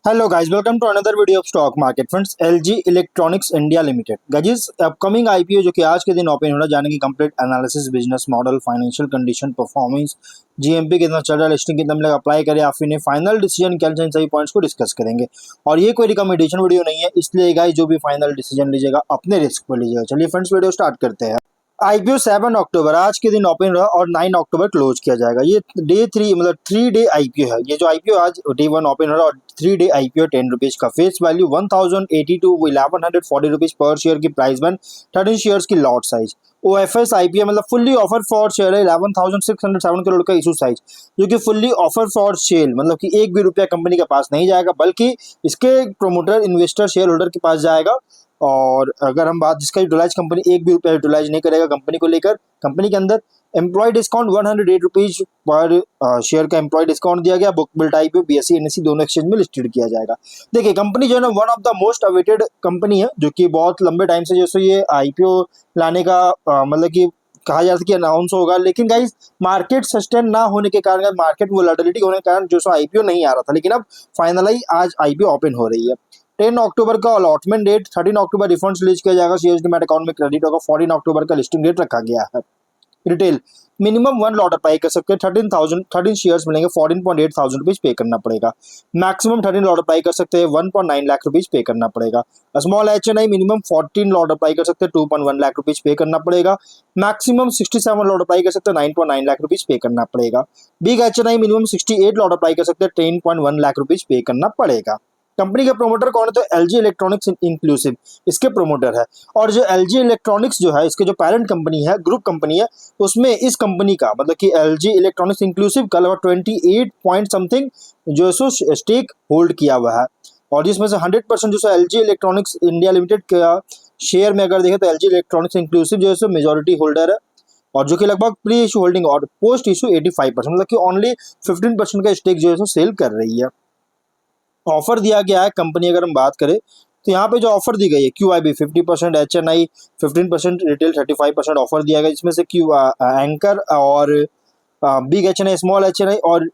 Hello guys, welcome to another video of stock market friends. LG electronics India limited guys upcoming IPO जो कि आज के दिन open हो रहा है, जाने की complete analysis, business model, financial condition, performance, GMP कितना चल रहा है, लिस्टिंग कितना मिलेगा, अप्लाई करें या फिर नहीं, फाइनल डिसीजन क्या चाहिए, सभी पॉइंट्स को डिस्कस करेंगे। और ये कोई रिकमेंडेशन वीडियो नहीं है, इसलिए गाइस जो भी फाइनल डिसीजन लीजिएगा अपने रिस्क पर लीजिएगा। चलिए फ्रेंड्स, वीडियो स्टार्ट करते हैं। आईपीओ 7 अक्टूबर आज के दिन ओपन रहा और 9 अक्टूबर क्लोज किया जाएगा। ये डे 3 मतलब 3 डे आईपीओ है। ये जो आईपीओ आज डे 1 ओपन हो रहा और 3 डे आईपीओ 10 रुपीज का, फेस वैल्यू 1080 टू 1140 रुपीज पर शेयर की प्राइस बन, 13 शेयर्स की लॉट साइज। ओएफएस आईपीओ मतलब फुल्ली ऑफर फॉर शेयर है, 11,607 करोड़ का इशू साइज, जो कि फुल्ली ऑफर फॉर सेल मतलब कि एक भी रुपया कंपनी के पास नहीं जाएगा, बल्कि इसके प्रोमोटर, इन्वेस्टर, शेयर होल्डर के पास जाएगा। और अगर हम बात जिसका यूटिलाइज कंपनी एक भी रुपया यूटिलाइज नहीं करेगा कंपनी को लेकर, कंपनी के अंदर एम्प्लॉय डिस्काउंट 108 रुपीज पर शेयर का एम्प्लॉय डिस्काउंट दिया गया। Book built IPO BSE NSE दोनों एक्सचेंज में लिस्टेड किया जाएगा। देखिए कंपनी जो है ना, one of the most awaited company है, जो कि बहुत लंबे टाइम से जैसे ये आईपीओ लाने का मतलब कि कहा जाता है कि अनाउंस होगा, लेकिन गाइस मार्केट सस्टेन ना होने के कारण, मार्केट वोलेटिलिटी होने के कारण जो सो आईपीओ नहीं आ रहा था, लेकिन अब फाइनली आज आईपीओ ओपन हो रही है। 10 अक्टूबर का अलॉटमेंट डेट, 13 अक्टूबर रिफंड्स रिलीज किया जाएगा, सीएस डीमैट अकाउंट में क्रेडिट होगा। 14 अक्टूबर का लिस्टिंग डेट रखा गया है। रिटेल मिनिमम 1 लॉट अप्लाई कर सकते हैं, 13 शेयर्स मिलेंगे, 14.8 थाउजेंड रुपीज पे करना पड़ेगा। मैक्सिमम 13 लॉट अप्लाई कर सकते हैं, 1.9 लाख रुपीज पे करना पड़ेगा। Small HNI minimum 14 lot apply कर सकते हैं, 2.1 लाख रुपीज पे करना पड़ेगा। मैक्सिमम 67 लॉट अप्लाई कर सकते हैं, 9.9 लाख रुपीज पे करना पड़ेगा। Big HNI minimum 68 lot apply कर सकते हैं, 10.1 लाख रुपीज पे करना पड़ेगा। कंपनी के प्रोमोटर कौन है? तो एलजी इलेक्ट्रॉनिक्स इंक्लूसिव इसके प्रोमोटर है। और जो एलजी इलेक्ट्रॉनिक्स जो है, इसके जो पेरेंट कंपनी है, ग्रुप कंपनी है, उसमें इस कंपनी का मतलब कि एलजी इलेक्ट्रॉनिक्स इंक्लूसिव का लगभग 28 पॉइंट समथिंग जो है सो स्टेक होल्ड किया हुआ है। और जिसमें से 100% जो है एलजी इलेक्ट्रॉनिक्स इंडिया लिमिटेड का शेयर में अगर देखें तो एलजी इलेक्ट्रॉनिक्स इंक्लूसिव जो है सो मेजोरिटी होल्डर है, और जो कि लगभग प्री इशू होल्डिंग और पोस्ट इशू 85% मतलब कि ओनली 15% का स्टेक जो है सो सेल कर रही है। ऑफर दिया गया है कंपनी, अगर हम बात करें तो यहाँ पे जो ऑफर दी गई है, Q I B 50%, H N I 15%, retail 35% offer दिया गया, जिसमें से क्यू एंकर और big H N I, small H N I और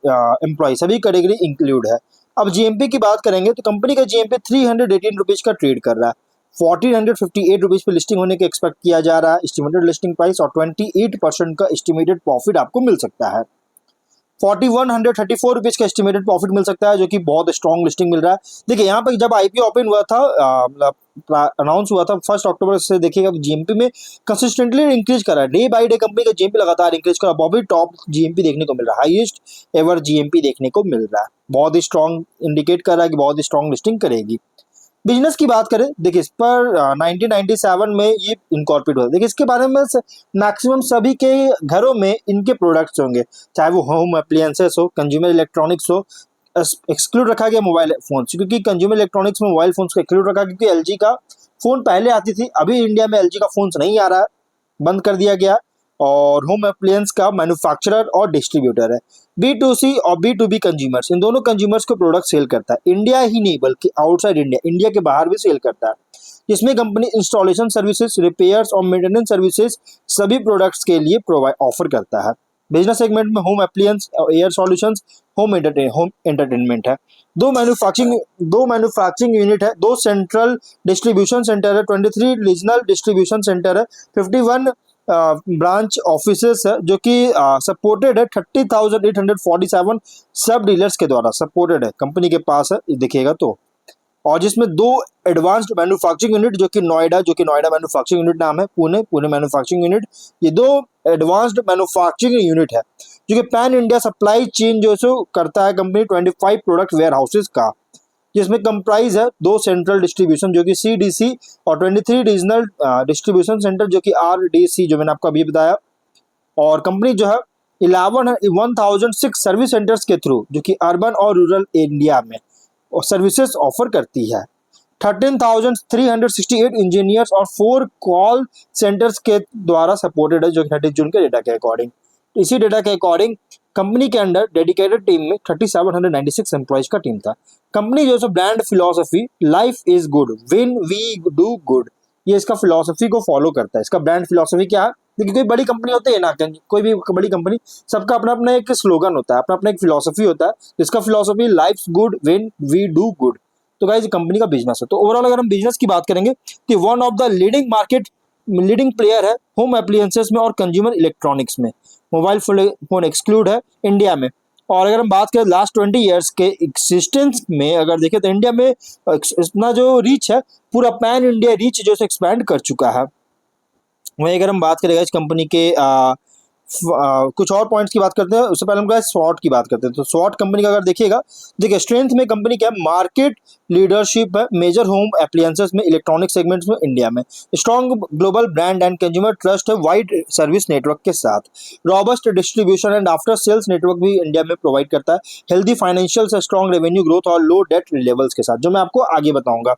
एम्प्लॉय सभी कैटेगरी इंक्लूड है। अब जीएमपी की बात करेंगे तो कंपनी का जीएमपी 318 रुपीज का ट्रेड कर रहा है। 1458 रुपीज पे लिस्टिंग होने के एक्सपेक्ट किया जा रहा है, एस्टिमेटेड लिस्टिंग प्राइस, और 28% का एस्टिमेटेड प्रॉफिट आपको मिल सकता है। 4134 रुपीज का एस्टिमेटेड प्रॉफिट मिल सकता है, जो कि बहुत स्ट्रॉन्ग लिस्टिंग मिल रहा है। देखिए यहाँ पर जब आईपीओ ओपन हुआ था, अनाउंस हुआ था 1 अक्टूबर से, देखिएगा जीएमपी में कंसिस्टेंटली इंक्रीज कर रहा है, डे बाय डे कंपनी का जीएमपी लगातार इंक्रीज कर रहा है। बहुत टॉप जीएमपी देखने को मिल रहा है, हाईएस्ट एवर जीएमपी देखने को मिल रहा है, बहुत ही स्ट्रॉन्ग इंडिकेट कर रहा है कि बहुत ही स्ट्रॉन्ग लिस्टिंग करेगी। बिजनेस की बात करें, देखिए इस पर 1997 में ये इनकॉर्पोरेट हुआ। देखिए इसके बारे में मैक्सिमम सभी के घरों में इनके प्रोडक्ट्स होंगे, चाहे वो होम अप्लायंसेस हो, कंज्यूमर इलेक्ट्रॉनिक्स हो। एक्सक्लूड रखा गया मोबाइल फोन्स, क्योंकि कंज्यूमर इलेक्ट्रॉनिक्स में मोबाइल फोन्स को एक्सक्लूड रखा, क्योंकि एलजी का फोन पहले आती थी, अभी इंडिया में एलजी का फोन्स नहीं आ रहा है, बंद कर दिया गया। और होम अप्लायंस का मैन्युफैक्चरर और डिस्ट्रीब्यूटर है। बी टू सी और बी टू बी कंज्यूमर्स, इन दोनों कंज्यूमर्स को प्रोडक्ट सेल करता है, इंडिया ही नहीं बल्कि आउटसाइड इंडिया, इंडिया के बाहर भी सेल करता है। इसमें कंपनी इंस्टॉलेशन सर्विसेज, रिपेयर्स और मेंटेनेंस सर्विसेज सभी प्रोडक्ट्स के लिए प्रोवाइड ऑफर करता है। बिजनेस सेगमेंट में home appliance, air solutions, home entertainment है। दो मैन्युफैक्चरिंग यूनिट है, 2 सेंट्रल डिस्ट्रीब्यूशन सेंटर है, 23 रीजनल डिस्ट्रीब्यूशन सेंटर है, 51 ब्रांच ऑफिसेस है, जो कि सपोर्टेड है 30,847 सब डीलर्स के द्वारा सपोर्टेड है, कंपनी के पास है, देखिएगा तो। और जिसमें 2 एडवांस्ड मैन्युफैक्चरिंग यूनिट, जो कि नोएडा मैन्युफैक्चरिंग यूनिट नाम है, पुणे मैन्युफैक्चरिंग यूनिट, ये 2 एडवांस्ड मैन्युफैक्चरिंग यूनिट है, जो कि पैन इंडिया सप्लाई चेन जो सो करता है कंपनी 25 प्रोडक्ट वेयर हाउसेज का, जिसमें कंप्राइज है 2 सेंट्रल डिस्ट्रीब्यूशन जो कि सीडीसी और 23 रीजनल डिस्ट्रीब्यूशन सेंटर जो कि आरडीसी, जो मैंने आपको अभी बताया। और कंपनी जो है 1006 सर्विस सेंटर्स के थ्रू, जो कि अर्बन और रूरल इंडिया में और सर्विसेज ऑफर करती है। 13,368 इंजीनियर्स और 4 कॉल सेंटर्स के द्वारा सपोर्टेड है, जो 30 जून के डेटा के अकॉर्डिंग। इसी डेटा के अकॉर्डिंग कंपनी के अंडर डेडिकेटेड टीम में 3796 एम्प्लॉइज का टीम था। कंपनी जो है brand philosophy life is good when we do good, ये इसका फिलोसफी को फॉलो करता है। इसका ब्रांड फिलोसफी क्या है? देखिए कोई बड़ी कंपनी होती है ना, कोई भी बड़ी कंपनी, सबका अपना अपना एक स्लोगन होता है, अपना अपना एक फिलोसफी होता है, जिसका philosophy life good when we do good. तो गाइस कंपनी का बिजनेस है। तो ओवरऑल अगर हम बिजनेस की बात करेंगे तो one of the leading player है होम अप्लायंसेस में और कंज्यूमर इलेक्ट्रॉनिक्स में। मोबाइल फोन एक्सक्लूड है इंडिया में। और अगर हम बात करें लास्ट 20 ईयर्स के एग्जिस्टेंस में, अगर देखें तो इंडिया में इतना जो रीच है, पूरा पैन इंडिया रीच जो एक्सपैंड कर चुका है। वहीं अगर हम बात करेंगे इस कंपनी के कुछ और पॉइंट्स की बात करते हैं, उससे पहले हम स्वॉट की बात करते हैं। तो स्वॉट कंपनी का अगर देखिएगा, देखिए स्ट्रेंथ में कंपनी क्या है, मार्केट लीडरशिप है मेजर होम अप्लायंसेस में, इलेक्ट्रॉनिक सेगमेंट्स में इंडिया में, strong global brand and consumer trust है वाइड सर्विस नेटवर्क के साथ, robust distribution and after sales network भी इंडिया में प्रोवाइड करता है, हेल्दी फाइनेंशियल से स्ट्रॉन्ग रेवेन्यू ग्रोथ और लो डेट लेवल्स के साथ, जो मैं आपको आगे बताऊंगा।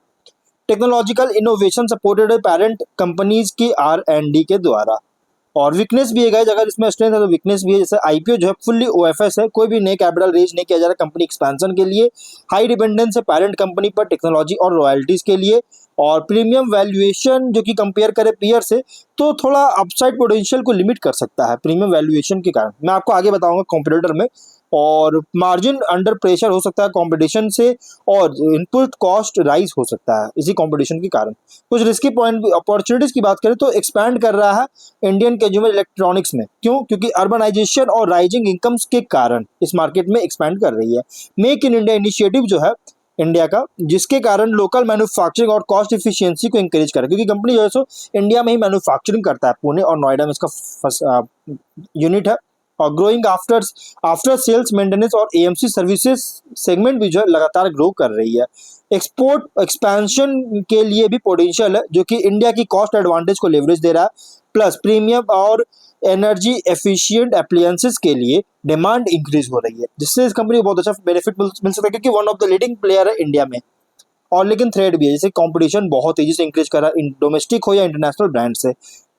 टेक्नोलॉजिकल इनोवेशन सपोर्टेड है पेरेंट कंपनीज की R&D के द्वारा। और वीकनेस भी है गाइस, अगर इसमें स्ट्रेंथ है तो वीकनेस भी है, जैसे आईपीओ जो है फुल्ली ओएफएस है, कोई भी नए कैपिटल रेज नहीं किया जा रहा कंपनी एक्सपेंशन के लिए, हाई डिपेंडेंस है पेरेंट कंपनी पर टेक्नोलॉजी और रॉयल्टीज के लिए, और प्रीमियम वैल्यूएशन जो कि कंपेयर करे पीयर से तो थोड़ा अपसाइड पोटेंशियल को लिमिट कर सकता है प्रीमियम वैल्यूएशन के कारण, मैं आपको आगे बताऊंगा कॉम्पिटिटर में। और मार्जिन अंडर प्रेशर हो सकता है कंपटीशन से, और इनपुट कॉस्ट राइज हो सकता है इसी कंपटीशन के कारण। कुछ रिस्की पॉइंट अपॉर्चुनिटीज की बात करें तो एक्सपैंड कर रहा है इंडियन कंज्यूमर इलेक्ट्रॉनिक्स में, क्यों, क्योंकि अर्बनाइजेशन और राइजिंग इनकम्स के कारण इस मार्केट में एक्सपैंड कर रही है। मेक इन इंडिया इनिशिएटिव जो है इंडिया का, जिसके कारण लोकल मैन्युफैक्चरिंग और कॉस्ट इफिशियंसी को इंकरेज करे, क्योंकि कंपनी जो है सो इंडिया में ही मैन्युफैक्चरिंग करता है, पुणे और नोएडा में इसका यूनिट है। और ग्रोइंग आफ्टर सेल्स मेंटेनेंस और एएमसी सर्विसेज सेगमेंट भी जो है लगातार ग्रो कर रही है। एक्सपोर्ट एक्सपेंशन के लिए भी पोटेंशियल है, जो कि इंडिया की कॉस्ट एडवांटेज को लेवरेज दे रहा है, प्लस प्रीमियम और एनर्जी एफिशिएंट एप्लायंसेस के लिए डिमांड इंक्रीज हो रही है, जिससे इस कंपनी को बहुत अच्छा बेनिफिट मिल सकता है, क्योंकि one of the leading player है इंडिया में। और लेकिन थ्रेड भी है, जैसे कंपटीशन बहुत तेजी से इंक्रीज कर रहा है डोमेस्टिक हो या इंटरनेशनल ब्रांड से।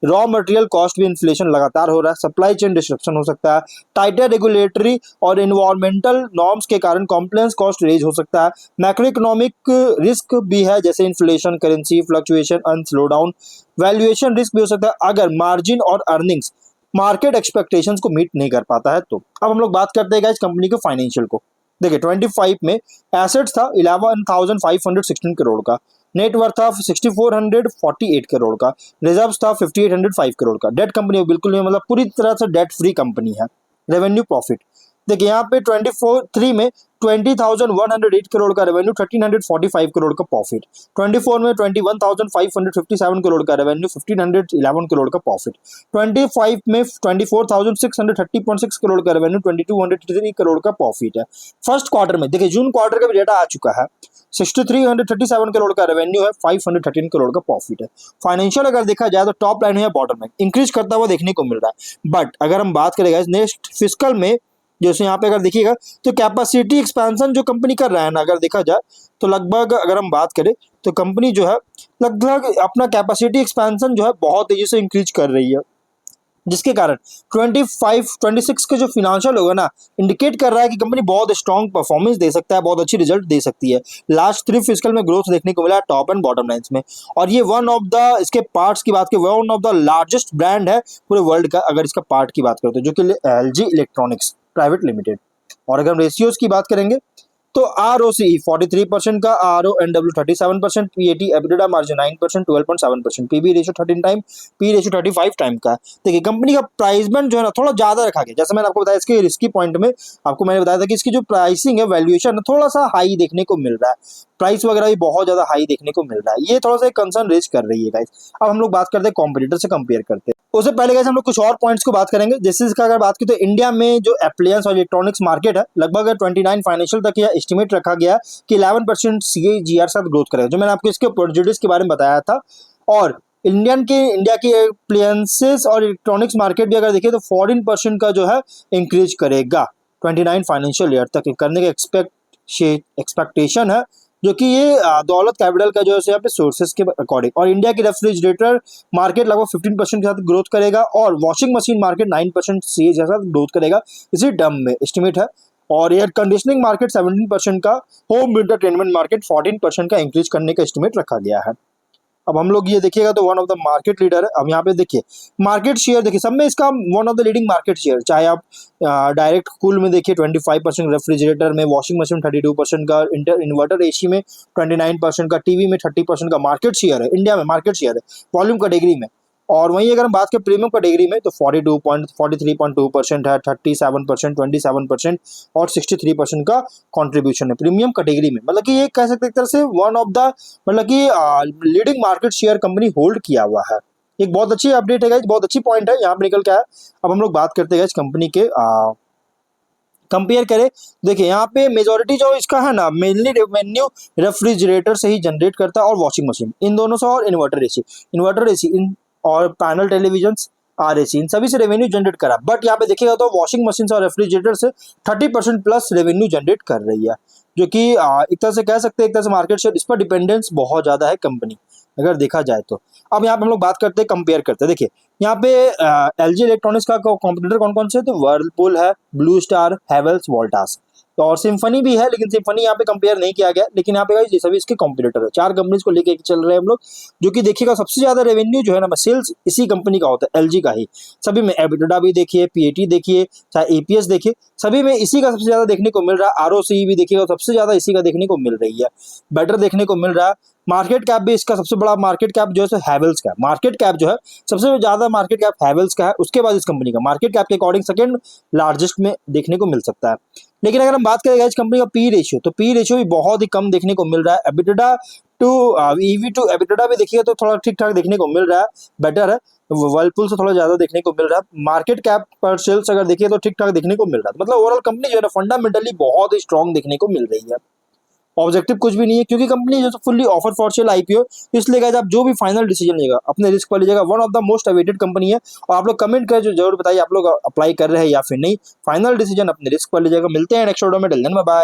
रॉ मटेरियल कॉस्ट भी इन्फ्लेशन लगातार हो रहा है, सप्लाई चेन डिस्ट्रप्शन हो सकता है, टाइटर रेगुलेटरी और इन्वायरमेंटल नॉर्म्स के कारण कॉम्प्लायंस कॉस्ट रेज हो सकता है, मैक्रो इकोनॉमिक रिस्क भी है, जैसे inflation, currency fluctuation and slow down, valuation risk भी हो सकता है अगर मार्जिन और अर्निंग्स मार्केट एक्सपेक्टेशंस को मीट नहीं कर पाता है। तो अब हम लोग बात करते हैं इस कंपनी के फाइनेंशियल को। देखिए 25 में एसेट्स था 11,516 करोड़ का, नेटवर्थ था 6,448 करोड़ का, रिजर्व्स था 5,805 करोड़ का। डेट कंपनी बिल्कुल नहीं, मतलब पूरी तरह से डेट फ्री कंपनी है। रेवेन्यू प्रॉफिट देखिए यहाँ पे 24 में 20,108 करोड़ का रेवेन्यू, 1,345 करोड़ का प्रॉफिट। 24 में 21,557 करोड़ का रेवेन्यू, 1,511 करोड़ का प्रॉफिट। 25 में 24,630.6 करोड़ का रेवेन्यू, 2,203 करोड़ का प्रॉफिट है। फर्स्ट क्वार्टर में देखिए जून क्वार्टर का भी डेटा आ चुका है, 6,337 करोड़ का रेवेन्यू है, 513 करोड़ का प्रॉफिट है। फाइनेंशियल अगर देखा जाए तो टॉप लाइन है, बॉटम लाइन इंक्रीज करता हुआ देखने को मिल रहा है। बट अगर हम बात करेंगे नेक्स्ट फिस्कल में, जैसे यहाँ पे अगर देखिएगा तो कैपेसिटी एक्सपेंशन जो कंपनी कर रहा है ना, अगर देखा जाए तो लगभग अगर हम बात करें तो कंपनी जो है लगभग अपना कैपेसिटी एक्सपेंशन जो है बहुत तेजी से इंक्रीज कर रही है, जिसके कारण 25-26 के जो फिनेंशियल होगा ना, इंडिकेट कर रहा है कि कंपनी बहुत स्ट्रॉन्ग परफॉर्मेंस दे सकता है, बहुत अच्छी रिजल्ट दे सकती है। लास्ट 3 फिस्कल में ग्रोथ देखने को मिला है टॉप एंड बॉटम लाइंस में, और ये वन ऑफ द इसके पार्ट्स की बात करें, one of the largest brand है पूरे वर्ल्ड का अगर इसका पार्ट की बात करते हैं, जो कि LG इलेक्ट्रॉनिक्स प्राइवेट लिमिटेड। और अगर हम रेशियोज की बात करेंगे तो ROCE 43% का, RONW 37%, PAT EBITDA margin 9%, 12.7%, PB ratio 13 time, P ratio 35 time का। देखिए कंपनी का प्राइसमेंट जो है ना थोड़ा ज्यादा रखा गया, जैसे मैंने आपको बताया इसके रिस्की पॉइंट में आपको मैंने बताया था कि इसकी जो प्राइसिंग है, वैल्यूएशन है, थोड़ा सा हाई देखने को मिल रहा है, प्राइस वगैरह भी बहुत ज्यादा हाई देखने को मिल रहा है, ये थोड़ा सा कंसर्न रेज कर रही है गाइस। अब हम लोग बात करते हैं कॉम्पिटिटर से कंपेयर करते हैं, उससे पहले गाइस हम लोग कुछ और पॉइंट्स को बात करेंगे। जैसे इसका अगर बात की तो इंडिया में जो एप्लायंस और इलेक्ट्रॉनिक्स मार्केट है लगभग 29 फाइनेंशियल तक यह एस्टिमेट रखा गया कि 11% CAGR साथ ग्रोथ करेगा, जो मैंने आपको इसके अपॉर्चुनिटीज के बारे में बताया था। और इंडिया की एप्लायंसेस और इलेक्ट्रॉनिक्स मार्केट भी अगर देखिए तो 14% का जो है इंक्रीज करेगा 29 फाइनेंशियल ईयर तक करने का एक्सपेक्टेशन है, जो कि ये दौलत कैपिटल का जो है यहाँ पे सोर्सेस के अकॉर्डिंग। और इंडिया की रेफ्रिजरेटर मार्केट लगभग 15% के साथ ग्रोथ करेगा, और वॉशिंग मशीन मार्केट 9% CAGR के साथ ग्रोथ करेगा इसी टर्म में एस्टिमेट है। और एयर कंडीशनिंग मार्केट 17% का, होम एंटरटेनमेंट मार्केट 14% का इंक्रीज करने का एस्टिमेट रखा गया है। अब हम लोग ये देखिएगा तो one of the market leader है। अब यहाँ पे देखिए मार्केट शेयर देखिए सब में इसका one of the leading market share, चाहे आप डायरेक्ट कूल में देखिए 25%, रेफ्रिजरेटर में, वॉशिंग मशीन 32% का, इन्वर्टर एसी में 29% का, टीवी में 30% का मार्केट शेयर है, इंडिया में मार्केट शेयर है वॉल्यूम कैटेगरी में। और वहीं अगर हम बात करें प्रीमियम कैटेगरी में तो 43.2% है, 37%, 27% और 63% का कंट्रीब्यूशन है प्रीमियम कैटेगरी में। मतलब कि ये कह सकते हैं एक तरह से वन ऑफ द मतलब कि leading market share company hold किया हुआ है। एक बहुत अच्छी अपडेट है गाइस, बहुत अच्छी पॉइंट है यहाँ पे निकल के आया। अब हम लोग बात करते हैं गाइस कंपनी के कंपेयर करें, देखिए यहाँ पे मेजोरिटी जो इसका है ना मेनली रेवेन्यू रेफ्रिजरेटर से ही जनरेट करता है और वॉशिंग मशीन इन दोनों से, और इन्वर्टर एसी इन और पैनल टेलीविजन आरएसी इन सभी से रेवेन्यू जनरेट करा। बट यहाँ पे देखिएगा तो वॉशिंग मशीन और रेफ्रिजरेटर से 30% प्लस रेवेन्यू जनरेट कर रही है, जो कि एक तरह से कह सकते हैं एक तरह से मार्केट शेयर इस पर डिपेंडेंस बहुत ज्यादा है कंपनी अगर देखा जाए तो। अब यहाँ पे हम लोग बात करते हैं कंपेयर करते हैं, देखिए यहाँ पे एलजी इलेक्ट्रॉनिक्स का कॉम्पिटिटर कौन कौन से, तो वर्लपूल है, ब्लू स्टार, हैवेल्स, वोल्टास तो और सिम्फनी भी है, लेकिन सिम्फनी यहाँ पे कंपेयर नहीं किया गया। लेकिन यहाँ पे गाइस ये सभी इसके कॉम्पिटिटर है, 4 कंपनीज को लेके चल रहे हैं हम लोग, जो कि देखिएगा सबसे ज्यादा रेवेन्यू जो है ना सेल्स इसी कंपनी का होता है, एलजी का ही। सभी में एबिटा भी देखिए, पीएटी देखिए, चाहे एपीएस देखिए, सभी में इसी का सबसे ज्यादा देखने को मिल रहा है। आरओसी भी देखिएगा सबसे ज्यादा इसी का देखने को मिल रही है, बेटर देखने को मिल रहा है। मार्केट कैप भी इसका सबसे बड़ा मार्केट कैप जो है हैवेल्स का, मार्केट कैप जो है सबसे ज्यादा मार्केट कैप हैवेल्स का है, उसके बाद इस कंपनी का मार्केट कैप के अकॉर्डिंग सेकंड लार्जेस्ट में देखने को मिल सकता है। लेकिन अगर हम बात करें इस कंपनी का पी रेशियो, तो पी रेशियो भी बहुत ही कम देखने को मिल रहा है। EBITDA to EV to EBITDA भी देखिए तो थोड़ा ठीक ठाक देखने को मिल रहा है, बेटर है, वर्लपूल से थोड़ा ज्यादा देखने को मिल रहा है। मार्केट कैप पर सेल्स अगर देखिए तो ठीक ठाक देखने को मिल रहा है। मतलब ओवरऑल कंपनी जो है ना फंडामेंटली बहुत ही स्ट्रॉन्ग देखने को मिल रही है। ऑब्जेक्टिव कुछ भी नहीं है क्योंकि कंपनी जो fully offer for sale IPO, इसलिए गाइस आप जो भी फाइनल डिसीजन लेगा अपने रिस्क पर लीजिएगा। One of the most awaited company है, और आप लोग कमेंट कर जरूर बताइए आप लोग अप्लाई कर रहे हैं या फिर नहीं। फाइनल डिसीजन अपने रिस्क पर लीजिएगा। मिलते हैं नेक्स्ट वीडियो में, टिल देन बाय बाय।